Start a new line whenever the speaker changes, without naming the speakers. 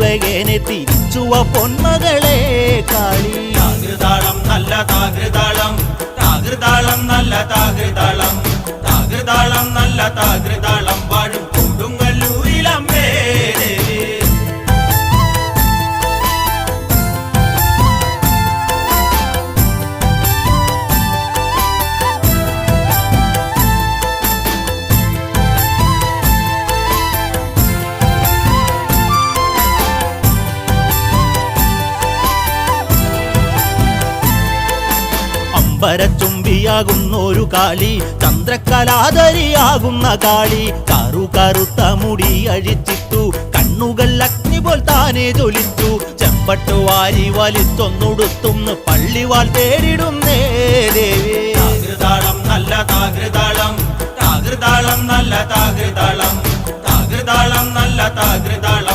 വേഗേനെ തിരിച്ചുവ പൊന്മകളെ കാളി.
താകൃതാളം നല്ല താകൃതാളം, താകൃതാളം നല്ല താകൃതാളം, താകൃതാളം നല്ല താകൃതാളം വാഴും കൊടുങ്ങല്ലൂരിലമ്മേ ദേവി.
അമ്പരച്ചുംബിയാകുന്നൊരു കാളി, ചന്ദ്രകലാധരിയാകുന്ന കാളി. കറുത്ത മുടി അഴിച്ചിട്ടു, കണ്ണുകൾ അഗ്നി പോൽ താനെ ജ്വലിച്ചു. ചെമ്പട്ടു വാരി വലിച്ചൊന്നുടുത്തുന്ന് പള്ളിവാൾ തേടിടുന്നേ ദേവി.
താകൃതാളം നല്ല താകൃതാളം, താകൃതാളം നല്ല താകൃതാളം, താകൃതാളം നല്ല താകൃതാളം